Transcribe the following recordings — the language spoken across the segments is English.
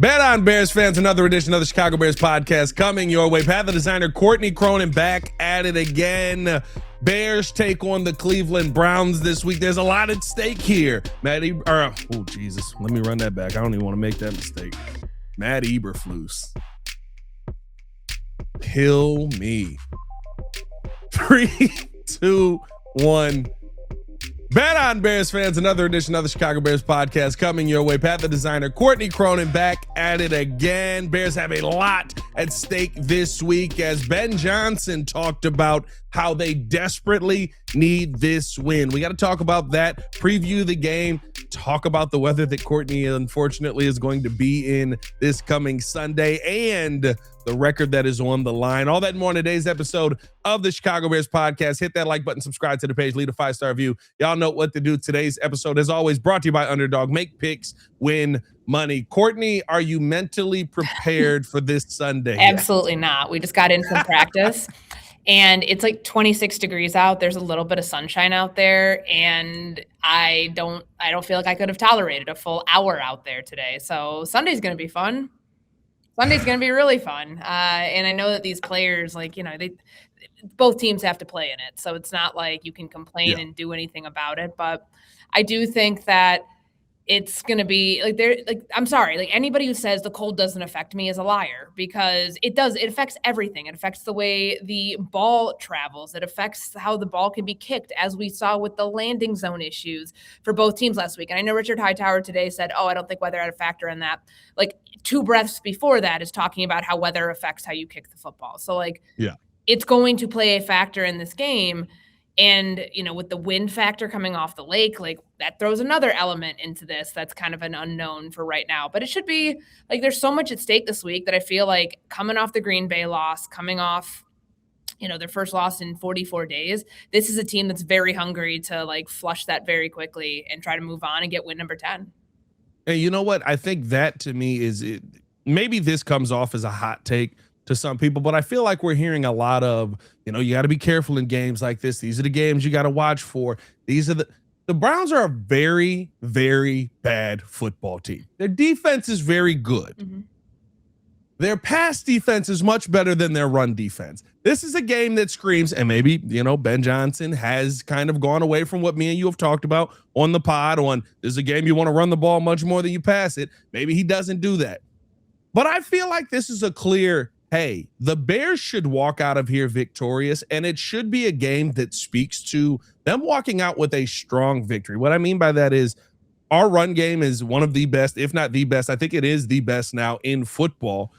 Bet on Bears fans, another edition of the Chicago Bears podcast coming your way. Pat the designer, Courtney Cronin back at it again. Bears take on the Cleveland Browns this week. There's a lot at stake here. Jesus, let me run that back. I don't even want to make that mistake. Matt Eberflus. Kill me. 3, 2, 1. Bet on Bears fans, another edition of the Chicago Bears podcast coming your way. Pat the designer, Courtney Cronin back at it again. Bears have a lot at stake this week as Ben Johnson talked about how they desperately need this win. We got to talk about that, preview the game, talk about the weather that Courtney unfortunately is going to be in this coming Sunday, and the record that is on the line. All that and more on today's episode of the Chicago Bears podcast. Hit that like button, subscribe to the page, leave a 5-star review. Y'all know what to do. Today's episode, as always, brought to you by Underdog. Make picks, win money. Courtney, are you mentally prepared for this Sunday? Absolutely not. We just got in from practice. And it's like 26 degrees out. There's a little bit of sunshine out there, and I don't feel like I could have tolerated a full hour out there today. So Sunday's going to be fun. Sunday's going to be really fun. And I know that these players, both teams have to play in it. So it's not like you can complain and do anything about it. But I do think that it's going to be I'm sorry, anybody who says the cold doesn't affect me is a liar, because it does. It affects everything. It affects the way the ball travels. It affects how the ball can be kicked, as we saw with the landing zone issues for both teams last week. And I know Richard Hightower today said, I don't think weather had a factor in that. Like 2 breaths before that is talking about how weather affects how you kick the football. So it's going to play a factor in this game. And, with the wind factor coming off the lake, that throws another element into this that's kind of an unknown for right now. But it should be there's so much at stake this week that I feel like, coming off the Green Bay loss, coming off, their first loss in 44 days, this is a team that's very hungry to flush that very quickly and try to move on and get win number 10. And you know what? I think that, to me, is it. Maybe this comes off as a hot take to some people, but I feel like we're hearing a lot of, you got to be careful in games like this. These are the games you got to watch for. These are the Browns are a very, very bad football team. Their defense is very good. Mm-hmm. Their pass defense is much better than their run defense. This is a game that screams, and maybe, Ben Johnson has kind of gone away from what me and you have talked about on the pod on, this is a game you want to run the ball much more than you pass it. Maybe he doesn't do that. But I feel like this is a clear, hey, the Bears should walk out of here victorious, and it should be a game that speaks to them walking out with a strong victory. What I mean by that is our run game is one of the best, if not the best. I think it is the best now in football.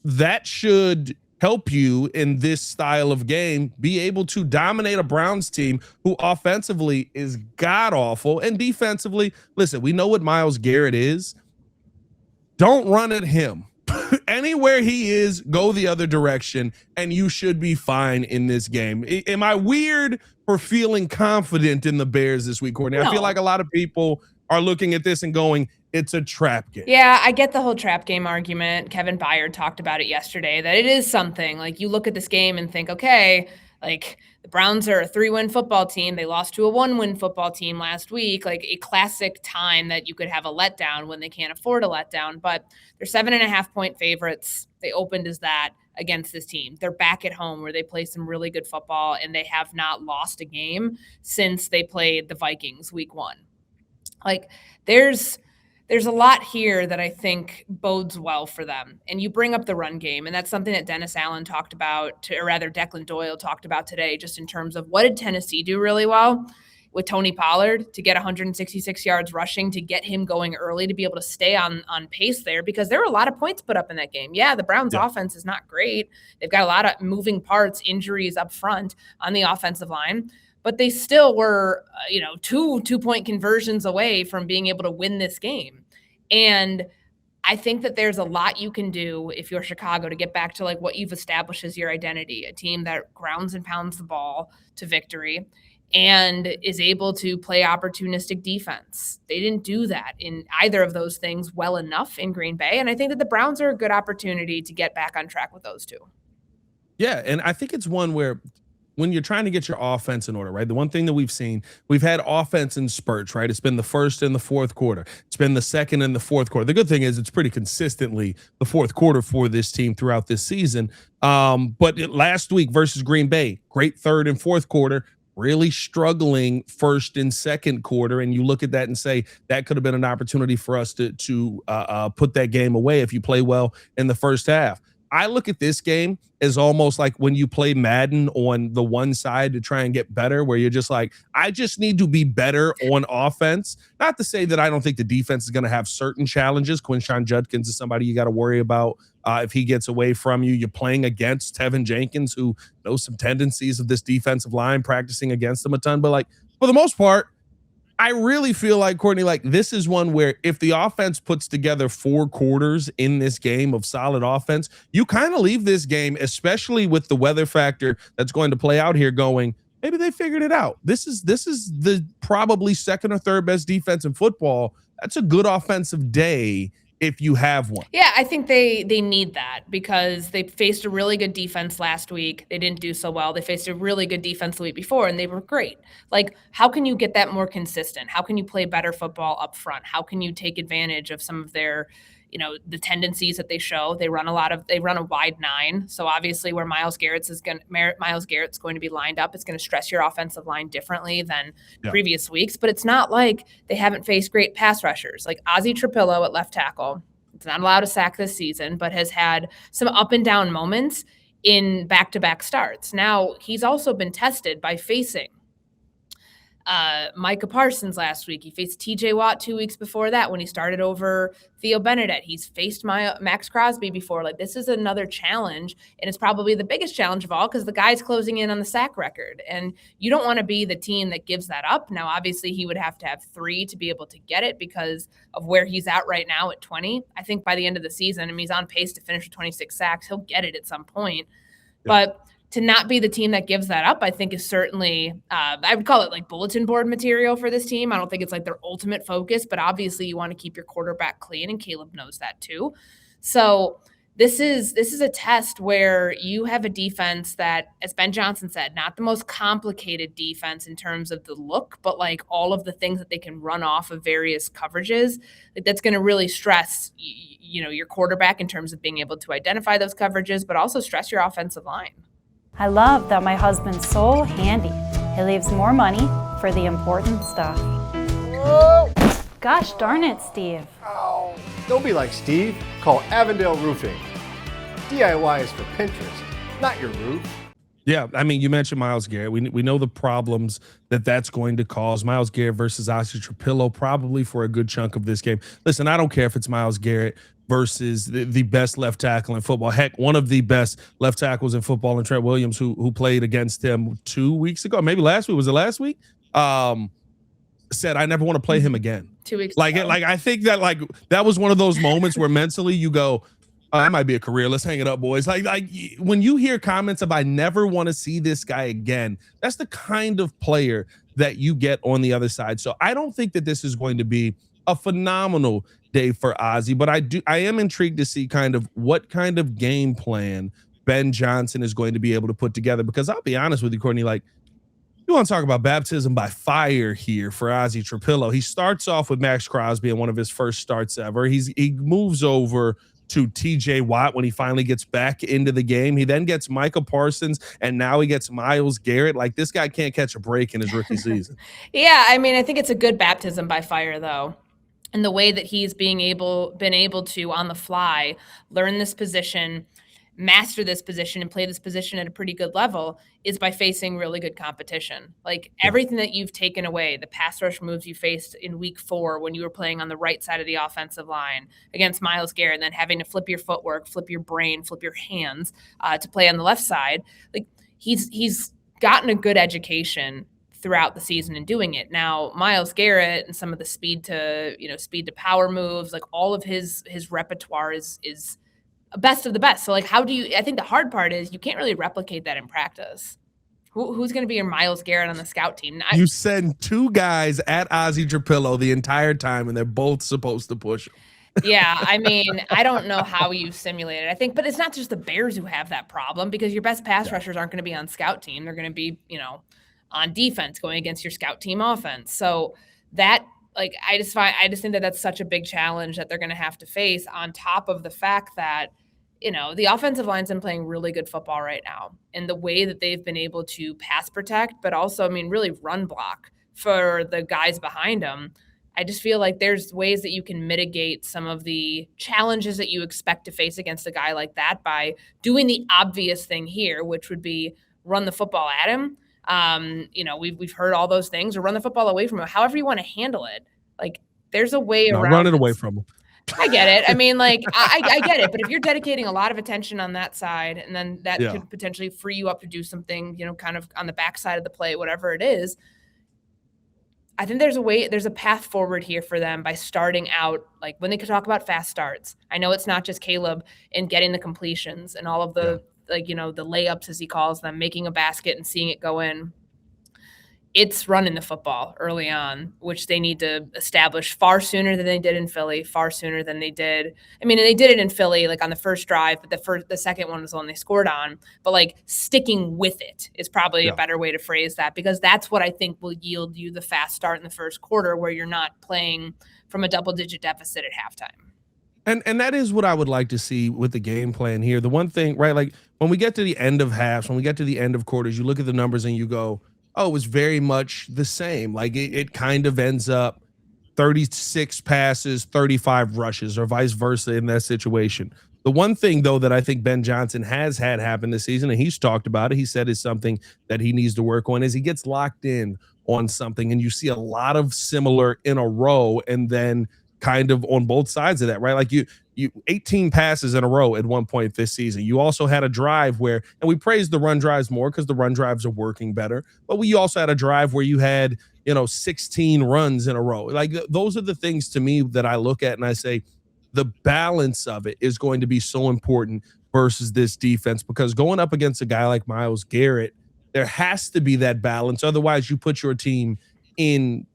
That should help you in this style of game be able to dominate a Browns team who offensively is god-awful, and defensively, listen, we know what Myles Garrett is. Don't run at him. Anywhere he is, go the other direction, and you should be fine in this game. Am I weird for feeling confident in the Bears this week, Courtney? No. I feel like a lot of people are looking at this and going, it's a trap game. Yeah, I get the whole trap game argument. Kevin Byard talked about it yesterday, that it is something. You look at this game and think, okay, the Browns are a 3-win football team. They lost to a 1-win football team last week, a classic time that you could have a letdown when they can't afford a letdown. But they're 7.5-point favorites. They opened as that against this team. They're back at home where they play some really good football, and they have not lost a game since they played the Vikings week 1. There's a lot here that I think bodes well for them. And you bring up the run game, and that's something that Dennis Allen talked about, or rather Declan Doyle talked about today, just in terms of what did Tennessee do really well with Tony Pollard to get 166 yards rushing, to get him going early, to be able to stay on pace there, because there were a lot of points put up in that game. Yeah, the Browns offense is not great. They've got a lot of moving parts, injuries up front on the offensive line. But they still were, 2-point conversions away from being able to win this game. And I think that there's a lot you can do if you're Chicago to get back to what you've established as your identity, a team that grounds and pounds the ball to victory and is able to play opportunistic defense. They didn't do that in either of those things well enough in Green Bay. And I think that the Browns are a good opportunity to get back on track with those two. Yeah, and I think it's one where when you're trying to get your offense in order, right? The one thing that we've had offense in spurts, right? It's been the first and the fourth quarter. It's been the second and the fourth quarter. The good thing is it's pretty consistently the fourth quarter for this team throughout this season. But last week versus Green Bay, great third and fourth quarter, really struggling first and second quarter. And you look at that and say that could have been an opportunity for us to put that game away if you play well in the first half. I look at this game as almost like when you play Madden on the one side to try and get better, where you're just like, I just need to be better on offense. Not to say that I don't think the defense is going to have certain challenges. Quinshon Judkins is somebody you got to worry about if he gets away from you. You're playing against Tevin Jenkins, who knows some tendencies of this defensive line, practicing against them a ton. But like for the most part, I really feel like, Courtney, like this is one where if the offense puts together 4 quarters in this game of solid offense, you kind of leave this game, especially with the weather factor that's going to play out here, going, maybe they figured it out. This is the probably second or third best defense in football. That's a good offensive day if you have one. Yeah, I think they need that because they faced a really good defense last week. They didn't do so well. They faced a really good defense the week before, and they were great. Like, how can you get that more consistent? How can you play better football up front? How can you take advantage of some of their, the tendencies that they show? They run a wide 9. So obviously where Myles Garrett's going to be lined up, it's going to stress your offensive line differently than previous weeks. But it's not like they haven't faced great pass rushers. Like Ozzy Trapilo at left tackle, it's not allowed a sack this season, but has had some up and down moments in back-to-back starts. Now, he's also been tested by facing Micah Parsons last week. He faced TJ Watt 2 weeks before that when he started over Theo Benedette. He's faced Max Crosby before. Like, this is another challenge, and it's probably the biggest challenge of all because the guy's closing in on the sack record, and you don't want to be the team that gives that up. Now, obviously, he would have to have 3 to be able to get it because of where he's at right now at 20. I think by the end of the season, he's on pace to finish with 26 sacks. He'll get it at some point. But to not be the team that gives that up, I think is certainly, I would call it like bulletin board material for this team. I don't think it's like their ultimate focus, but obviously you want to keep your quarterback clean, and Caleb knows that too. So this is a test where you have a defense that, as Ben Johnson said, not the most complicated defense in terms of the look, but like all of the things that they can run off of various coverages. Like that's going to really stress, your quarterback in terms of being able to identify those coverages, but also stress your offensive line. I love that my husband's so handy. He leaves more money for the important stuff. Whoa. Gosh darn it, Steve. Ow. Don't be like Steve. Call Avondale Roofing. DIY is for Pinterest, not your roof. Yeah, I mean, you mentioned Myles Garrett. We know the problems that's going to cause. Myles Garrett versus Ozzy Trapilo probably for a good chunk of this game. Listen, I don't care if it's Myles Garrett versus the best left tackle in football. Heck, one of the best left tackles in football, and Trent Williams, who played against him 2 weeks ago, maybe last week. Was it last week? Said, I never want to play him again. 2 weeks ago. Like, I think that was one of those moments where mentally you go, that might be a career. Let's hang it up, boys. Like when you hear comments of I never want to see this guy again, that's the kind of player that you get on the other side. So I don't think that this is going to be a phenomenal day for Ozzy, but I am intrigued to see kind of what kind of game plan Ben Johnson is going to be able to put together, because I'll be honest with you, Courtney, like you want to talk about baptism by fire here for Ozzy Trapilo. He starts off with Max Crosby in one of his first starts ever. He moves over to TJ Watt when he finally gets back into the game. He then gets Micah Parsons, and now he gets Myles Garrett. Like, this guy can't catch a break in his rookie season. Yeah, I mean, I think it's a good baptism by fire, though. And the way that he's been able to, on the fly, learn this position, master this position, and play this position at a pretty good level is by facing really good competition. Like everything that you've taken away, the pass rush moves you faced in week 4 when you were playing on the right side of the offensive line against Myles Garrett, and then having to flip your footwork, flip your brain, flip your hands to play on the left side. Like he's gotten a good education throughout the season in doing it. Now, Myles Garrett and some of the speed to power moves, like all of his repertoire is best of the best. So like, I think the hard part is you can't really replicate that in practice. Who's going to be your Myles Garrett on the scout team? You send 2 guys at Ozzy Trapilo the entire time, and they're both supposed to push him. Yeah, I mean, I don't know how you simulate it. I think, but it's not just the Bears who have that problem because your best pass rushers aren't going to be on scout team. They're going to be, on defense going against your scout team offense. So that, like, I just think that that's such a big challenge that they're going to have to face on top of the fact that, the offensive line's been playing really good football right now. And the way that they've been able to pass protect, but also, I mean, really run block for the guys behind them. I just feel like there's ways that you can mitigate some of the challenges that you expect to face against a guy like that by doing the obvious thing here, which would be run the football at him. We've heard all those things, or run the football away from him. However you want to handle it, like there's a way around. Run it away from him. I get it. I mean, like I get it. But if you're dedicating a lot of attention on that side, and then that could potentially free you up to do something, kind of on the backside of the play, whatever it is. I think there's a path forward here for them by starting out, like when they could talk about fast starts. I know it's not just Caleb in getting the completions and all of the, the layups, as he calls them, making a basket and seeing it go in. It's running the football early on, which they need to establish far sooner than they did in Philly, far sooner than they did. I mean, they did it in Philly, like on the first drive, but the second one was the one they scored on. But like sticking with it is probably a better way to phrase that, because that's what I think will yield you the fast start in the first quarter, where you're not playing from a double-digit deficit at halftime. And that is what I would like to see with the game plan here. The one thing, right, like when we get to the end of halves, when we get to the end of quarters, you look at the numbers and you go, oh, it was very much the same. Like it kind of ends up 36 passes, 35 rushes, or vice versa in that situation. The one thing, though, that I think Ben Johnson has had happen this season, and he's talked about it, he said is something that he needs to work on, is he gets locked in on something, and you see a lot of similar in a row, and then kind of on both sides of that, right? Like you 18 passes in a row at one point this season. You also had a drive where, and we praised the run drives more because the run drives are working better, but we also had a drive where you had, 16 runs in a row. Like those are the things to me that I look at and I say the balance of it is going to be so important versus this defense, because going up against a guy like Myles Garrett, there has to be that balance. Otherwise, you put your team in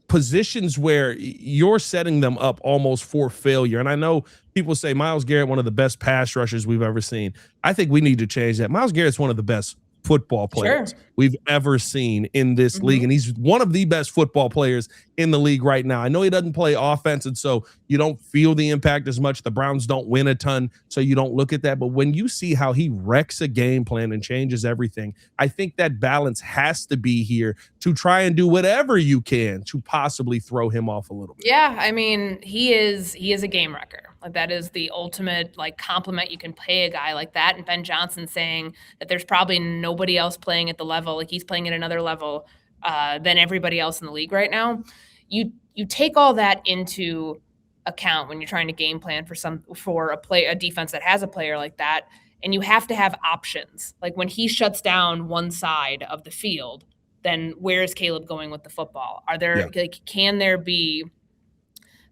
positions where you're setting them up almost for failure. And I know people say Myles Garrett, one of the best pass rushers we've ever seen. I think we need to change that. Myles Garrett's one of the best football players we've ever seen in this league. And he's one of the best football players in the league right now. I know he doesn't play offense, and so you don't feel the impact as much. The Browns don't win a ton, so you don't look at that. But when you see how he wrecks a game plan and changes everything, I think that balance has to be here to try and do whatever you can to possibly throw him off a little bit. Yeah, I mean, he is a game wrecker. Like that is the ultimate compliment you can pay a guy like that. And Ben Johnson saying that there's probably nobody else playing at the level, like he's playing at another level than everybody else in the league right now. You take all that into account when you're trying to game plan for a defense that has a player like that, and you have to have options. Like when he shuts down one side of the field, then where is Caleb going with the football? Are there can there be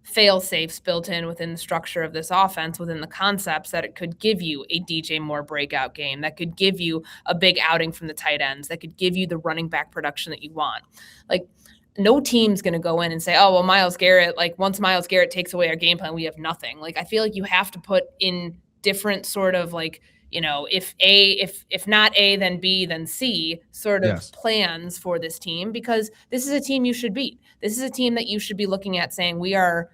fail safes built in within the structure of this offense, within the concepts that it could give you a DJ Moore breakout game, that could give you a big outing from the tight ends, that could give you the running back production that you want? Like no team's going to go in and say, oh, well, Myles Garrett, once Myles Garrett takes away our game plan, we have nothing. Like, I feel like you have to put in different sort of if not A, then B, then C sort of plans for this team, because this is a team you should beat. This is a team that you should be looking at saying we have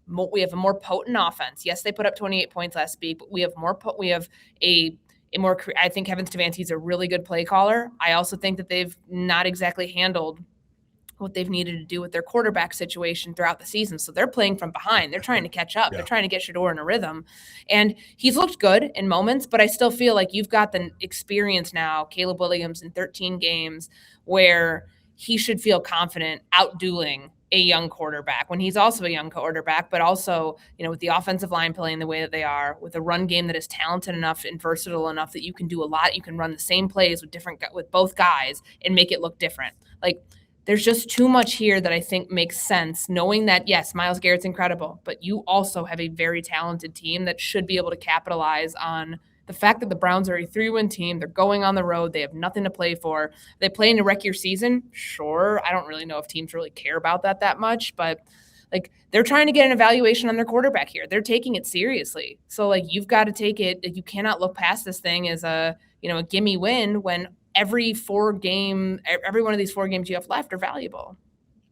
a more potent offense. Yes, they put up 28 points last week, but we have I think Kevin Stefanski's a really good play caller. I also think that they've not exactly handled what they've needed to do with their quarterback situation throughout the season. So they're playing from behind. They're trying to catch up. They're trying to get Shedeur in a rhythm. And he's looked good in moments, but I still feel like you've got the experience now, Caleb Williams, in 13 games, where he should feel confident outdueling a young quarterback when he's also a young quarterback, but also, with the offensive line playing the way that they are, with a run game that is talented enough and versatile enough that you can do a lot. You can run the same plays with both guys and make it look different. Like, there's just too much here that I think makes sense, knowing that, yes, Myles Garrett's incredible, but you also have a very talented team that should be able to capitalize on the fact that the Browns are a 3-win team. They're going on the road. They have nothing to play for. They play to wreck your season. Sure. I don't really know if teams really care about that much, but Like, they're trying to get an evaluation on their quarterback here. They're taking it seriously. So, like, you've got to take it. You cannot look past this thing as a gimme win when every one of these 4 games you have left are valuable.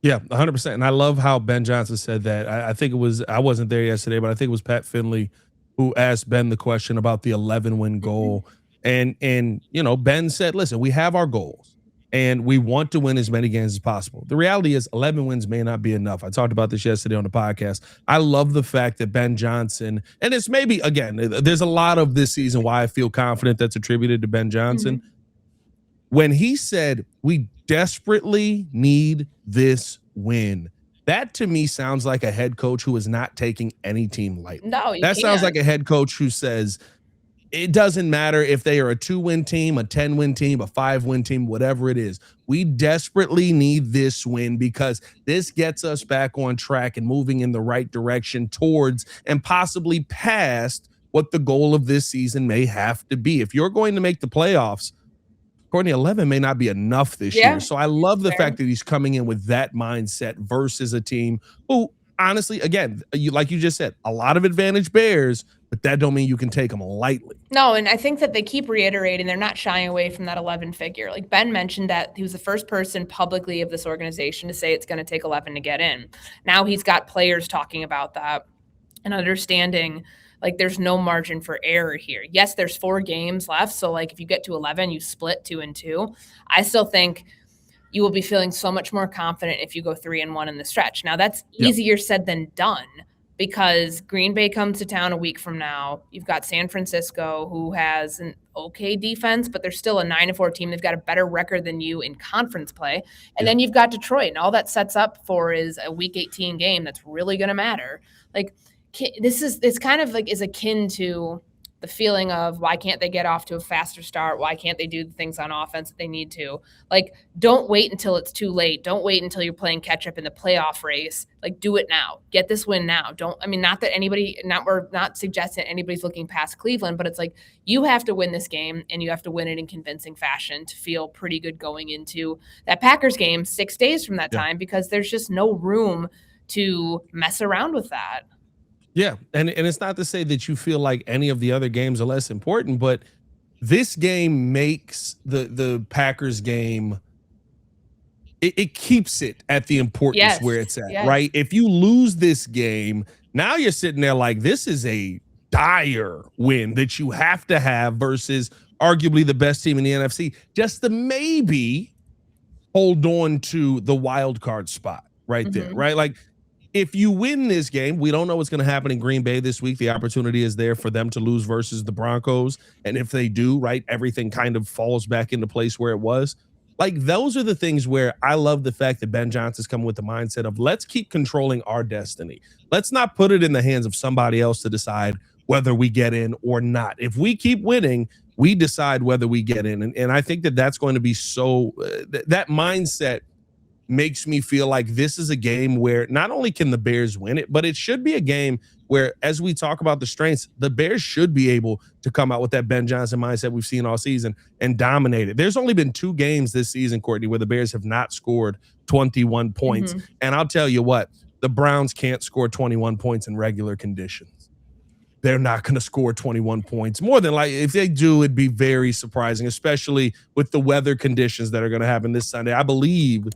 Yeah, 100%. And I love how Ben Johnson said that. I think I wasn't there yesterday, but I think it was Pat Finley who asked Ben the question about the 11-win goal. And Ben said, listen, we have our goals and we want to win as many games as possible. The reality is 11 wins may not be enough. I talked about this yesterday on the podcast. I love the fact that Ben Johnson, and it's maybe, again, there's a lot of this season why I feel confident that's attributed to Ben Johnson. When he said, we desperately need this win, that to me sounds like a head coach who is not taking any team lightly. No, that sounds like a head coach who says, it doesn't matter if they are a 2-win team, a 10-win team, a 5-win team, whatever it is. We desperately need this win because this gets us back on track and moving in the right direction towards and possibly past what the goal of this season may have to be. If you're going to make the playoffs, Courtney, 11 may not be enough this year. So I love the fact that he's coming in with that mindset versus a team who, honestly, again, like you just said, a lot of advantage Bears, but that don't mean you can take them lightly. No, and I think that they keep reiterating they're not shying away from that 11 figure. Like Ben mentioned that he was the first person publicly of this organization to say it's going to take 11 to get in. Now he's got players talking about that and understanding like there's no margin for error here. Yes, there's 4 games left. So like if you get to 11, you split 2 and 2. I still think you will be feeling so much more confident if you go 3-1 in the stretch. Now that's easier said than done because Green Bay comes to town a week from now. You've got San Francisco who has an okay defense, but they're still a 9-4 team. They've got a better record than you in conference play. And then you've got Detroit, and all that sets up for is a week 18 game that's really going to matter. Like, it's kind of like is akin to the feeling of why can't they get off to a faster start? Why can't they do the things on offense that they need to? Like, don't wait until it's too late. Don't wait until you're playing catch up in the playoff race. Like, do it now. Get this win now. We're not suggesting anybody's looking past Cleveland, but it's like you have to win this game and you have to win it in convincing fashion to feel pretty good going into that Packers game 6 days from that time because there's just no room to mess around with that. Yeah, and it's not to say that you feel like any of the other games are less important, but this game makes the Packers game, it keeps it at the importance where it's at, right? If you lose this game, now you're sitting there like this is a dire win that you have to have versus arguably the best team in the NFC, just to maybe hold on to the wild card spot right there, right? Like, if you win this game, we don't know what's going to happen in Green Bay this week. The opportunity is there for them to lose versus the Broncos. And if they do, right, everything kind of falls back into place where it was. Like, those are the things where I love the fact that Ben Johnson's coming with the mindset of let's keep controlling our destiny. Let's not put it in the hands of somebody else to decide whether we get in or not. If we keep winning, we decide whether we get in. And I think that that's going to be so that mindset makes me feel like this is a game where not only can the Bears win it, but it should be a game where, as we talk about the strengths, the Bears should be able to come out with that Ben Johnson mindset we've seen all season and dominate it. There's only been 2 games this season, Courtney, where the Bears have not scored 21 points. And I'll tell you what, the Browns can't score 21 points in regular conditions. They're not going to score 21 points. More than likely, if they do, it'd be very surprising, especially with the weather conditions that are going to happen this Sunday. I believe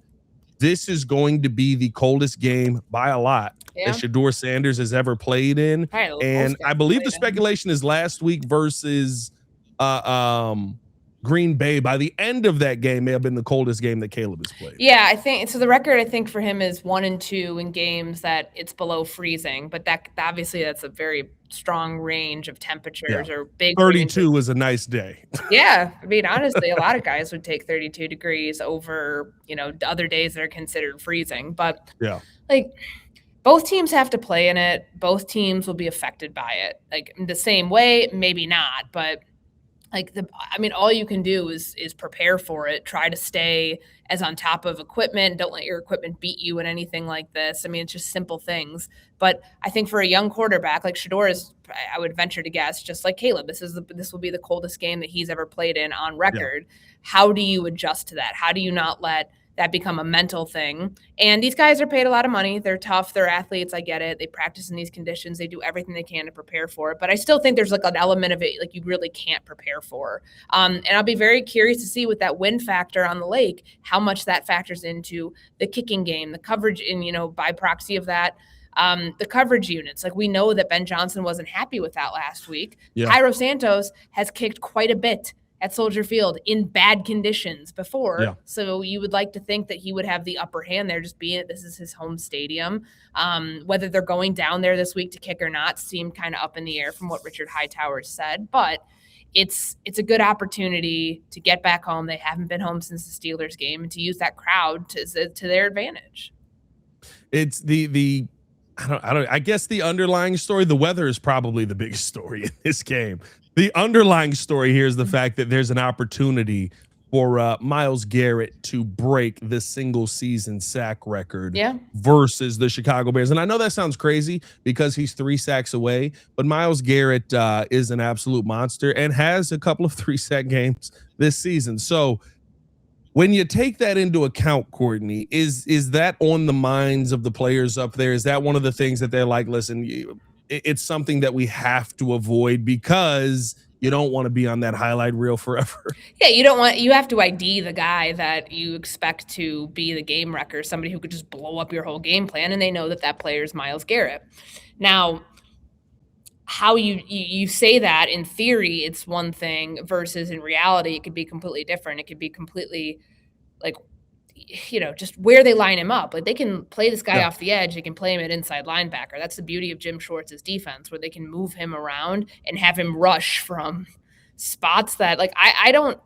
this is going to be the coldest game by a lot that Shedeur Sanders has ever played in. And I believe the speculation is last week versus Green Bay. By the end of that game, may have been the coldest game that Caleb has played. Yeah, I think so. The record, I think, for him is 1-2 in games that it's below freezing. But that obviously that's a very strong range of temperatures or big. 32 is a nice day. Yeah, I mean, honestly, a lot of guys would take 32 degrees over, other days that are considered freezing. But like, both teams have to play in it. Both teams will be affected by it, like in the same way, maybe not, but. Like all you can do is prepare for it. Try to stay as on top of equipment. Don't let your equipment beat you in anything like this. I mean, it's just simple things. But I think for a young quarterback like Shedeur is, I would venture to guess, just like Caleb, this will be the coldest game that he's ever played in on record. How do you adjust to that? How do you not let that become a mental thing. And these guys are paid a lot of money. They're tough. They're athletes. I get it. They practice in these conditions. They do everything they can to prepare for it. But I still think there's like an element of it like you really can't prepare for. And I'll be very curious to see with that win factor on the lake, how much that factors into the kicking game, the coverage, and, by proxy of that, the coverage units. Like, we know that Ben Johnson wasn't happy with that last week. Yeah. Jairo Santos has kicked quite a bit at Soldier Field in bad conditions before. Yeah. So you would like to think that he would have the upper hand there, just being this is his home stadium. Whether they're going down there this week to kick or not seemed kind of up in the air from what Richard Hightower said, but it's a good opportunity to get back home. They haven't been home since the Steelers game, and to use that crowd to their advantage. It's I guess the underlying story, the weather is probably the biggest story in this game. The underlying story here is the fact that there's an opportunity for Myles Garrett to break the single season sack record versus the Chicago Bears. And I know that sounds crazy because he's 3 sacks away, but Myles Garrett is an absolute monster and has a couple of 3-sack games this season. So when you take that into account, Courtney, is that on the minds of the players up there? Is that one of the things that they're like, listen, it's something that we have to avoid because you don't want to be on that highlight reel forever? Yeah, you have to ID the guy that you expect to be the game wrecker, somebody who could just blow up your whole game plan, and they know that player is Myles Garrett. Now, how you say that in theory, it's one thing, versus in reality, it could be completely different. It could be completely like, just where they line him up. Like, they can play this guy off the edge. They can play him at inside linebacker. That's the beauty of Jim Schwartz's defense, where they can move him around and have him rush from spots that, like, I don't.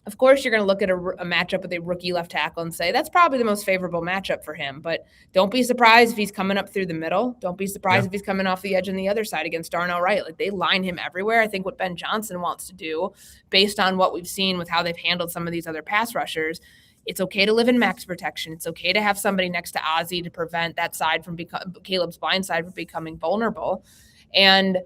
Of course, you're going to look at a matchup with a rookie left tackle and say that's probably the most favorable matchup for him. But don't be surprised if he's coming up through the middle. Don't be surprised if he's coming off the edge on the other side against Darnell Wright. Like, they line him everywhere. I think what Ben Johnson wants to do, based on what we've seen with how they've handled some of these other pass rushers, it's okay to live in max protection. It's okay to have somebody next to Ozzy to prevent that side from Caleb's blind side from becoming vulnerable. And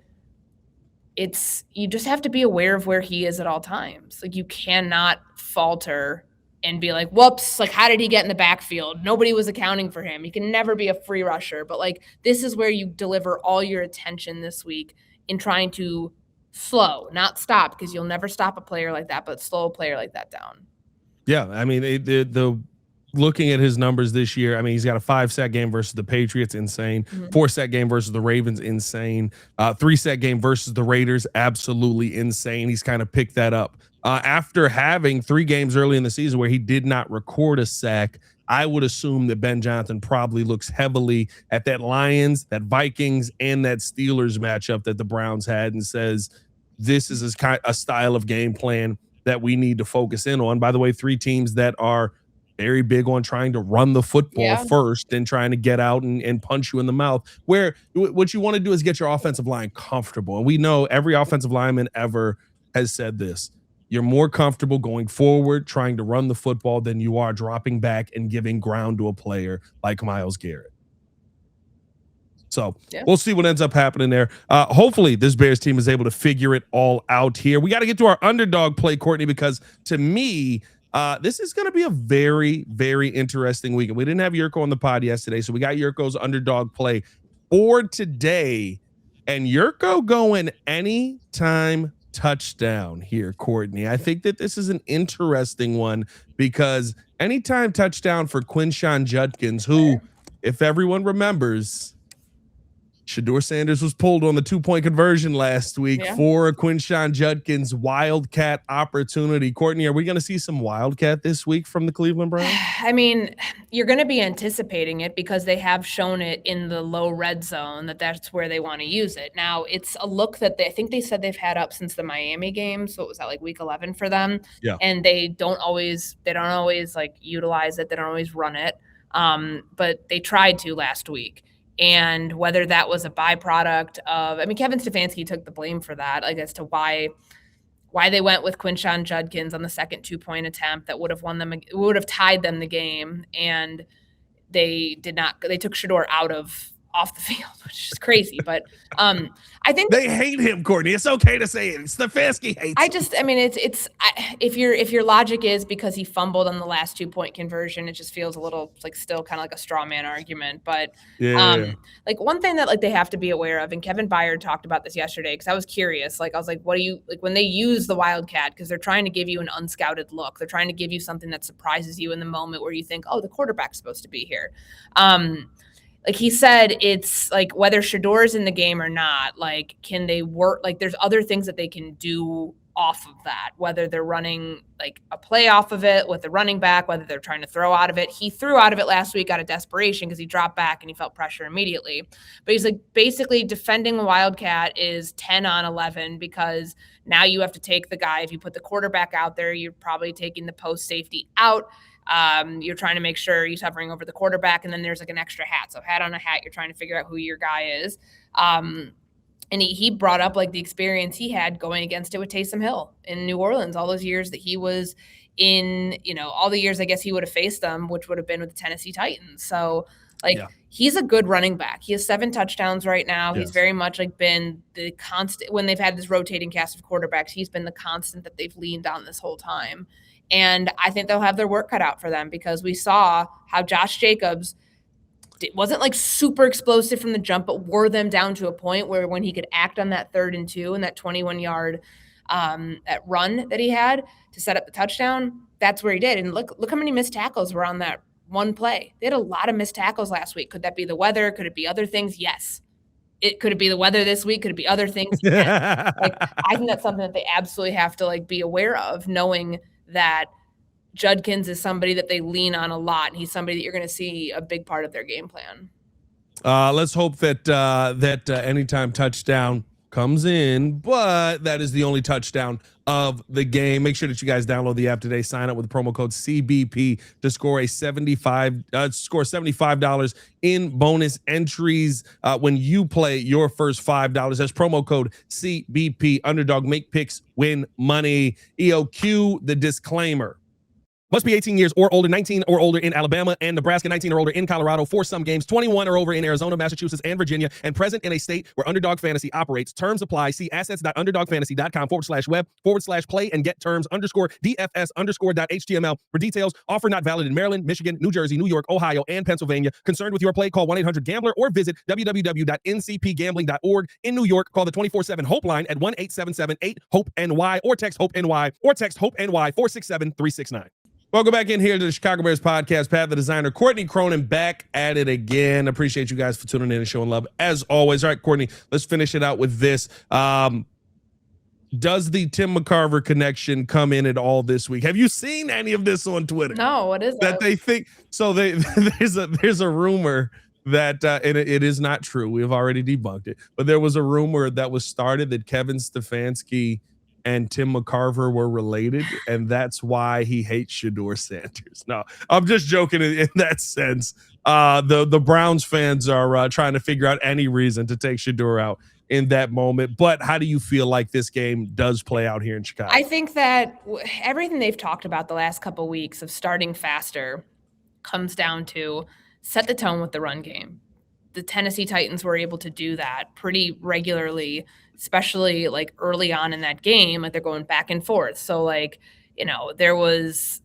you just have to be aware of where he is at all times. Like, you cannot falter and be like, whoops, like, how did he get in the backfield? Nobody was accounting for him. He can never be a free rusher. But, like, this is where you deliver all your attention this week in trying to slow, not stop, because you'll never stop a player like that, but slow a player like that down. Yeah, I mean, the looking at his numbers this year, I mean, he's got a 5-sack game versus the Patriots, insane. 4-sack game versus the Ravens, insane. 3-sack game versus the Raiders, absolutely insane. He's kind of picked that up. After having 3 games early in the season where he did not record a sack, I would assume that Ben Johnson probably looks heavily at that Lions, that Vikings, and that Steelers matchup that the Browns had and says, this is a style of game plan that we need to focus in on. By the way, 3 teams that are very big on trying to run the football first and trying to get out and punch you in the mouth, where what you want to do is get your offensive line comfortable. And we know every offensive lineman ever has said this. You're more comfortable going forward, trying to run the football, than you are dropping back and giving ground to a player like Myles Garrett. So we'll see what ends up happening there. Hopefully this Bears team is able to figure it all out here. We got to get to our underdog play, Courtney, because to me, this is going to be a very, very interesting weekend. We didn't have Jurko on the pod yesterday, so we got Jurko's underdog play for today. And Jurko going anytime touchdown here, Courtney. I think that this is an interesting one because anytime touchdown for Quinshon Judkins, who, if everyone remembers, Shedeur Sanders was pulled on the 2-point conversion last week for a Quinshon Judkins Wildcat opportunity. Courtney, are we going to see some Wildcat this week from the Cleveland Browns? I mean, you're going to be anticipating it because they have shown it in the low red zone that's where they want to use it. Now, it's a look that I think they said they've had up since the Miami game. So it was at like week 11 for them. Yeah. And they don't always like utilize it. They don't always run it. But they tried to last week. And whether that was a byproduct of, I mean, Kevin Stefanski took the blame for that, like, as to why they went with Quinshon Judkins on the second 2-point attempt that would have tied them the game. And they did not, they took Shedeur off the field, which is crazy. But I think They hate him, Courtney. It's okay to say it. Stefanski hates him. if your logic is because he fumbled on the last 2-point conversion, it just feels a little like still kind of like a straw man argument. But like one thing that like they have to be aware of, and Kevin Byard talked about this yesterday because I was curious. Like I was like, what do you like when they use the Wildcat? Because they're trying to give you an unscouted look. They're trying to give you something that surprises you in the moment where you think, oh, the quarterback's supposed to be here. Like he said, it's like whether Shador's in the game or not, like, can they work? Like there's other things that they can do off of that, whether they're running like a play off of it with the running back, whether they're trying to throw out of it. He threw out of it last week out of desperation because he dropped back and he felt pressure immediately. But he's like basically defending the Wildcat is 10 on 11 because now you have to take the guy. If you put the quarterback out there, you're probably taking the post safety out. You're trying to make sure he's hovering over the quarterback, and then there's like an extra hat. So hat on a hat, you're trying to figure out who your guy is. And he brought up like the experience he had going against it with Taysom Hill in New Orleans, all those years that he was in, all the years I guess he would have faced them, which would have been with the Tennessee Titans. So he's a good running back. He has 7 touchdowns right now. Yes. He's very much like been the constant when they've had this rotating cast of quarterbacks. He's been the constant that they've leaned on this whole time. And I think they'll have their work cut out for them because we saw how Josh Jacobs wasn't like super explosive from the jump, but wore them down to a point where when he could act on that 3rd and 2 and that 21-yard that run that he had to set up the touchdown, that's where he did. And look how many missed tackles were on that one play. They had a lot of missed tackles last week. Could that be the weather? Could it be other things? Yes. Could it be the weather this week? Could it be other things? Yes. Like I think that's something that they absolutely have to like be aware of, knowing that Judkins is somebody that they lean on a lot, and he's somebody that you're going to see a big part of their game plan. Let's hope that anytime touchdown comes in, but that is the only touchdown of the game. Make sure that you guys download the app today. Sign up with the promo code CBP to score $75 in bonus entries when you play your first $5. That's promo code CBP. Underdog, make picks, win money. EOQ, the disclaimer. Must be 18 years or older, 19 or older in Alabama and Nebraska, 19 or older in Colorado for some games, 21 or over in Arizona, Massachusetts, and Virginia, and present in a state where Underdog Fantasy operates. Terms apply. See assets.underdogfantasy.com/web/play and get terms _DFS_.html for details. Offer not valid in Maryland, Michigan, New Jersey, New York, Ohio, and Pennsylvania. Concerned with your play? Call 1-800-GAMBLER or visit www.ncpgambling.org. In New York, call the 24/7 Hope line at 1-877-8-HOPE-NY or text HOPE-NY 467-369. Welcome back in here to the Chicago Bears podcast. Pat, the designer, Courtney Cronin, back at it again. Appreciate you guys for tuning in and showing love as always. All right, Courtney, let's finish it out with this. Does the Tim McCarver connection come in at all this week? Have you seen any of this on Twitter? No, what is that? They think so. There's a rumor that and it is not true. We have already debunked it, but there was a rumor that was started that Kevin Stefanski and Tim McCarver were related, and that's why he hates Shedeur Sanders. No, I'm just joking in that sense. The Browns fans are trying to figure out any reason to take Shedeur out in that moment. But how do you feel like this game does play out here in Chicago? I think that everything they've talked about the last couple of weeks of starting faster comes down to set the tone with the run game. The Tennessee Titans were able to do that pretty regularly, especially like early on in that game, like they're going back and forth. So like, there was,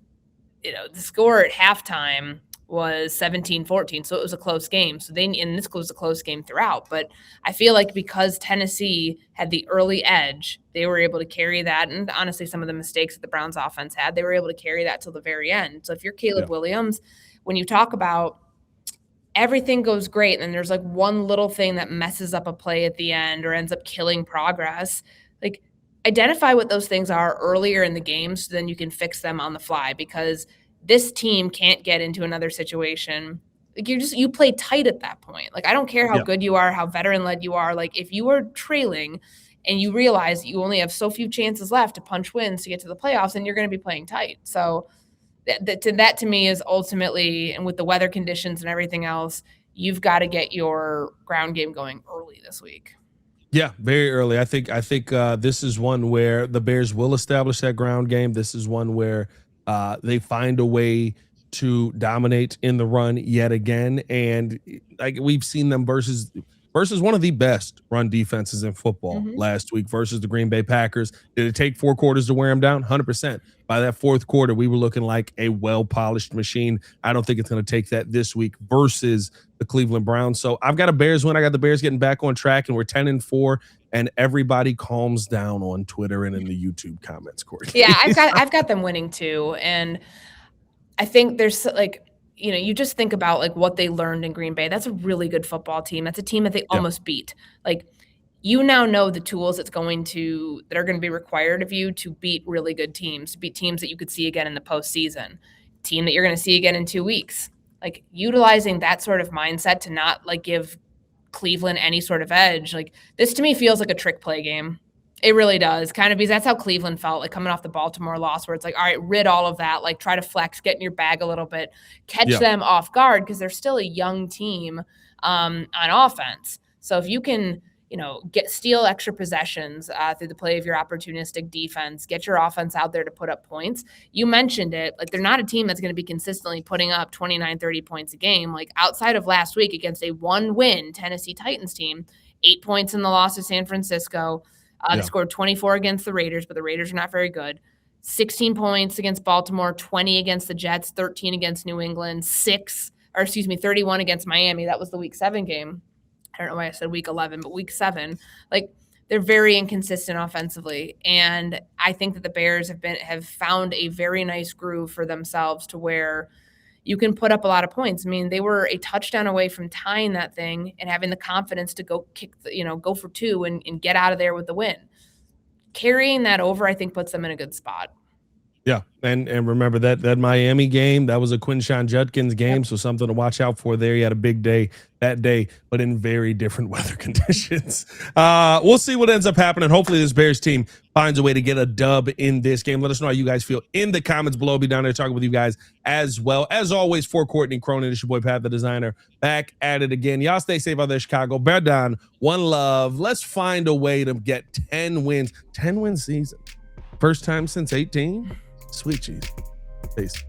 the score at halftime was 17-14. So it was a close game. So and this was a close game throughout, but I feel like because Tennessee had the early edge, they were able to carry that. And honestly, some of the mistakes that the Browns offense had, they were able to carry that till the very end. So if you're Caleb Williams, when you talk about everything goes great, and then there's like one little thing that messes up a play at the end or ends up killing progress, like identify what those things are earlier in the game so then you can fix them on the fly, because this team can't get into another situation. Like you play tight at that point. Like I don't care how good you are, how veteran led you are. Like if you are trailing and you realize you only have so few chances left to punch wins to get to the playoffs, then you're going to be playing tight. So that to me is ultimately, and with the weather conditions and everything else, you've got to get your ground game going early this week. Yeah, very early. I think this is one where the Bears will establish that ground game. This is one where they find a way to dominate in the run yet again. And like we've seen them versus versus one of the best run defenses in football last week versus the Green Bay Packers. Did it take 4 quarters to wear them down? 100%. By that fourth quarter, we were looking like a well-polished machine. I don't think it's going to take that this week versus the Cleveland Browns. So I've got a Bears win. I got the Bears getting back on track, and we're 10-4, and everybody calms down on Twitter and in the YouTube comments, Courtney. Yeah, I've got them winning too. And I think there's like, you know, you just think about like what they learned in Green Bay. That's a really good football team. That's a team that they almost beat. Like, you now know the tools that are going to be required of you to beat really good teams, to beat teams that you could see again in the postseason, team that you're going to see again in 2 weeks. Like, utilizing that sort of mindset to not like give Cleveland any sort of edge. Like, this to me feels like a trick play game. It really does, kind of, because that's how Cleveland felt, like coming off the Baltimore loss, where it's like, all right, rid all of that, like try to flex, get in your bag a little bit, catch them off guard, because they're still a young team on offense. So if you can, you know, steal extra possessions through the play of your opportunistic defense, get your offense out there to put up points. You mentioned it, like they're not a team that's going to be consistently putting up 29, 30 points a game. Like, outside of last week against a 1-win Tennessee Titans team, 8 points in the loss to San Francisco. They scored 24 against the Raiders, but the Raiders are not very good. 16 points against Baltimore, 20 against the Jets, 13 against New England, 31 against Miami. That was the Week 7 game. I don't know why I said Week 11, but Week 7. Like, they're very inconsistent offensively, and I think that the Bears have found a very nice groove for themselves to where you can put up a lot of points. I mean, they were a touchdown away from tying that thing and having the confidence to go go for 2 and get out of there with the win. Carrying that over, I think, puts them in a good spot. Yeah, and remember that Miami game, that was a Quinshon Judkins game, so something to watch out for there. He had a big day that day, but in very different weather conditions. We'll see what ends up happening. Hopefully this Bears team finds a way to get a dub in this game. Let us know how you guys feel in the comments below. I'll be down there talking with you guys as well. As always, for Courtney Cronin, it's your boy Pat the Designer, back at it again. Y'all stay safe out there, Chicago. Bear down, one love. Let's find a way to get 10 wins. 10-win season. First time since 18. Sweet cheese. Peace.